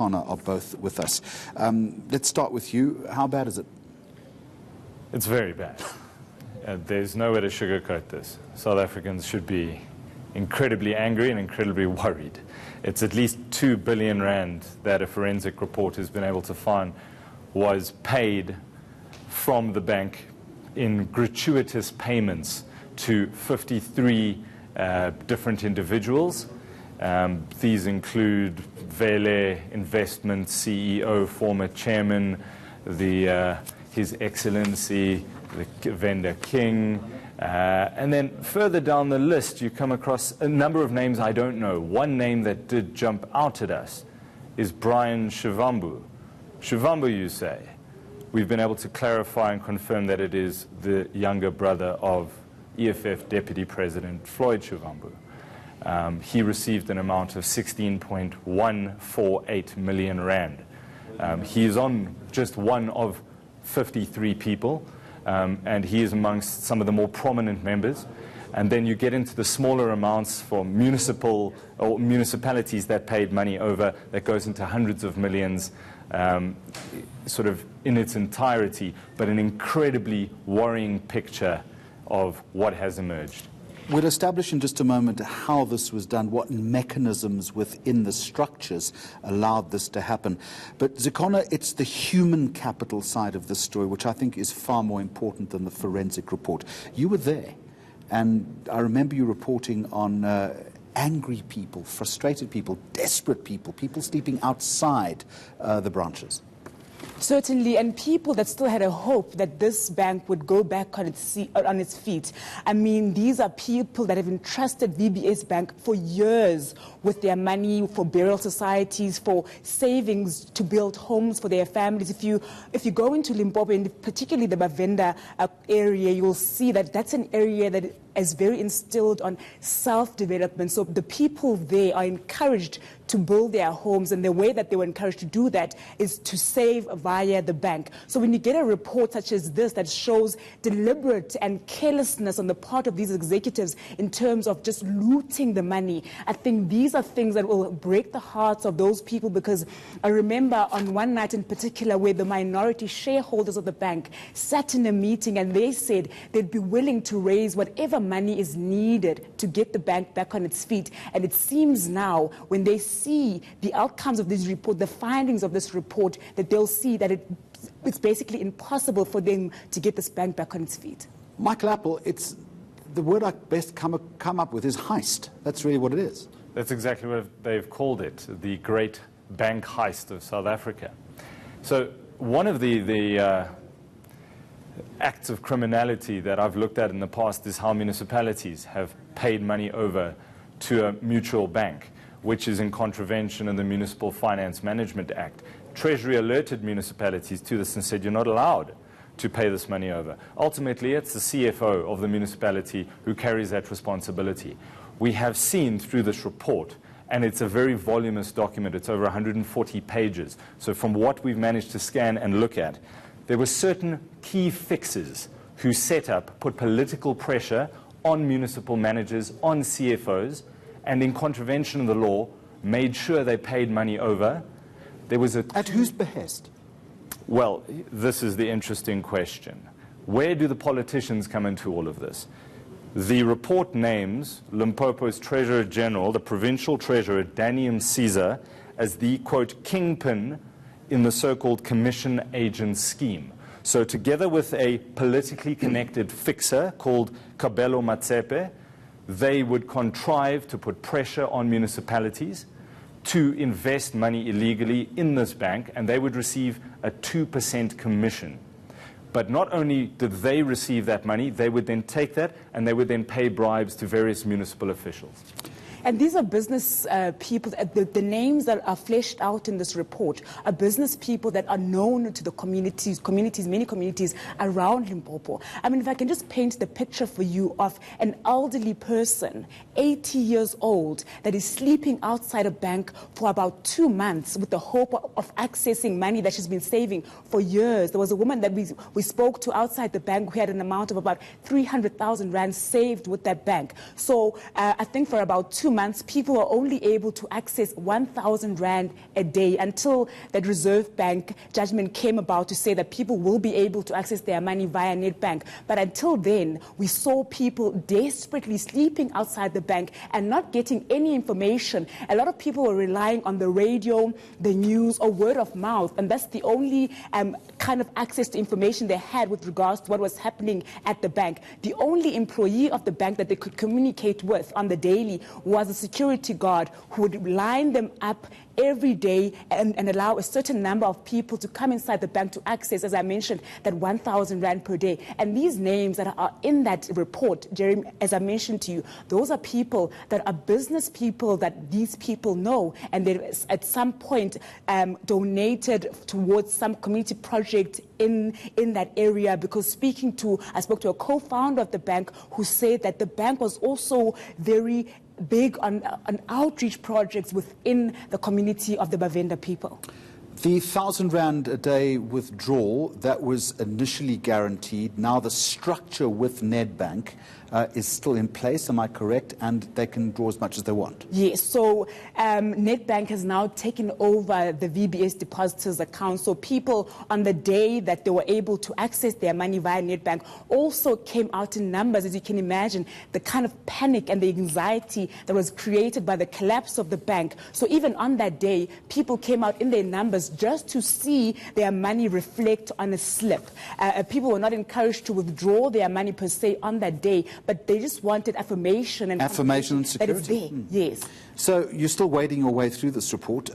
Tshona are both with us. Let's start with you. How bad is it? It's very bad. There's no way to sugarcoat this. South Africans should be incredibly angry and incredibly worried. It's at least 2 billion rand that a forensic report has been able to find was paid from the bank in gratuitous payments to 53 different individuals. These include Vele Investment CEO, former chairman, His Excellency, the vendor King, and then further down the list you come across a number of names I don't know. One name that did jump out at us is Brian Shivambu. Shivambu, you say? We've been able to clarify and confirm that it is the younger brother of EFF Deputy President Floyd Shivambu. He received an amount of 16.148 million rand. He is on just one of 53 people, and he is amongst some of the more prominent members. And then you get into the smaller amounts for municipalities that paid money over, that goes into hundreds of millions, sort of in its entirety, but an incredibly worrying picture of what has emerged. We'll establish in just a moment how this was done, what mechanisms within the structures allowed this to happen. But Zikhona, it's the human capital side of this story, which I think is far more important than the forensic report. You were there, and I remember you reporting on angry people, frustrated people, desperate people, people sleeping outside the branches. Certainly, and people that still had a hope that this bank would go back on its feet. I mean, these are people that have entrusted VBS Bank for years with their money for burial societies, for savings to build homes for their families. If you go into Limpopo, and particularly the Bavenda area, you will see that that's an area that is very instilled on self-development. So the people there are encouraged to build their homes, and the way that they were encouraged to do that is to save via the bank. So when you get a report such as this that shows deliberate and carelessness on the part of these executives in terms of just looting the money, I think these are things that will break the hearts of those people, because I remember on one night in particular where the minority shareholders of the bank sat in a meeting and they said they'd be willing to raise whatever money is needed to get the bank back on its feet. And it seems now, when they see the outcomes of this report, the findings of this report, that they'll see that it's basically impossible for them to get this bank back on its feet. Michael Appel, it's the word I best come up with is heist. That's really what it is. That's exactly what they've called it, the great bank heist of South Africa. So one of the acts of criminality that I've looked at in the past is how municipalities have paid money over to a mutual bank, which is in contravention of the Municipal Finance Management Act. Treasury alerted municipalities to this and said, you're not allowed to pay this money over. Ultimately, it's the CFO of the municipality who carries that responsibility. We have seen through this report, and it's a very voluminous document, it's over 140 pages. So from what we've managed to scan and look at, there were certain key fixers who put political pressure on municipal managers, on CFOs, and in contravention of the law, made sure they paid money over. There was At whose behest? Well, this is the interesting question. Where do the politicians come into all of this? The report names Limpopo's Treasurer General, the Provincial Treasurer, Danny Msiza, as the, quote, kingpin in the so-called commission agent scheme. So together with a politically connected fixer called Kabelo Matsepe, they would contrive to put pressure on municipalities to invest money illegally in this bank, and they would receive a 2% commission. But not only did they receive that money, they would then take that and they would then pay bribes to various municipal officials. And these are business people, the names that are fleshed out in this report are business people that are known to the communities, many communities around Limpopo. I mean, if I can just paint the picture for you of an elderly person, 80 years old, that is sleeping outside a bank for about 2 months with the hope of accessing money that she's been saving for years. There was a woman that we spoke to outside the bank who had an amount of about 300,000 rand saved with that bank. So I think for about 2 2 months, people were only able to access 1,000 rand a day until that Reserve Bank judgment came about to say that people will be able to access their money via net bank. But until then, we saw people desperately sleeping outside the bank and not getting any information. A lot of people were relying on the radio, the news, or word of mouth, and that's the only kind of access to information they had with regards to what was happening at the bank. The only employee of the bank that they could communicate with on the daily was a security guard who would line them up every day and allow a certain number of people to come inside the bank to access, as I mentioned, that 1,000 rand per day. And these names that are in that report, Jerry, as I mentioned to you, those are people that are business people that these people know, and they at some point donated towards some community project in that area. Because I spoke to a co-founder of the bank who said that the bank was also very big on outreach projects within the community of the Bavenda people. The 1,000 rand a day withdrawal that was initially guaranteed, now the structure with Nedbank is still in place, am I correct? And they can draw as much as they want. Yes, so Nedbank has now taken over the VBS depositors account. So people on the day that they were able to access their money via Nedbank also came out in numbers. As you can imagine, the kind of panic and the anxiety that was created by the collapse of the bank. So even on that day, people came out in their numbers just to see their money reflect on a slip. People were not encouraged to withdraw their money per se on that day, but they just wanted affirmation and security. That it's there. Yes. So you're still wading your way through this report.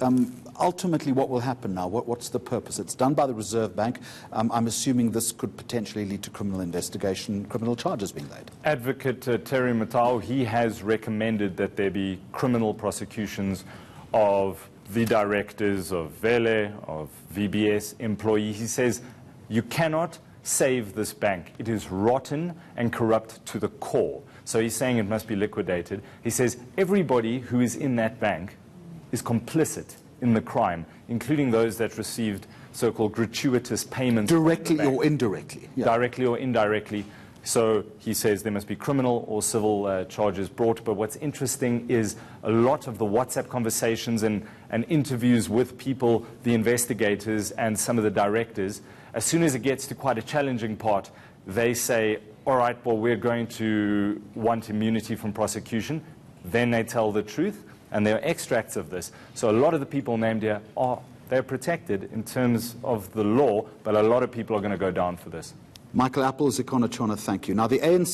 Ultimately, what will happen now? What's the purpose? It's done by the Reserve Bank. I'm assuming this could potentially lead to criminal investigation, criminal charges being laid. Advocate Terry Motau, he has recommended that there be criminal prosecutions of the directors of Vele, of VBS employees. He says you cannot save this bank. It is rotten and corrupt to the core. So he's saying it must be liquidated. He says everybody who is in that bank is complicit in the crime, including those that received so-called gratuitous payments. Directly or indirectly. Yeah. Directly or indirectly. So he says there must be criminal or civil charges brought. But what's interesting is a lot of the WhatsApp conversations and interviews with people, the investigators and some of the directors, as soon as it gets to quite a challenging part, they say, all right, well, we're going to want immunity from prosecution. Then they tell the truth, and there are extracts of this. So a lot of the people named here they're protected in terms of the law, but a lot of people are going to go down for this. Michael Appel, Zikhona Tshona, thank you. Now, the ANC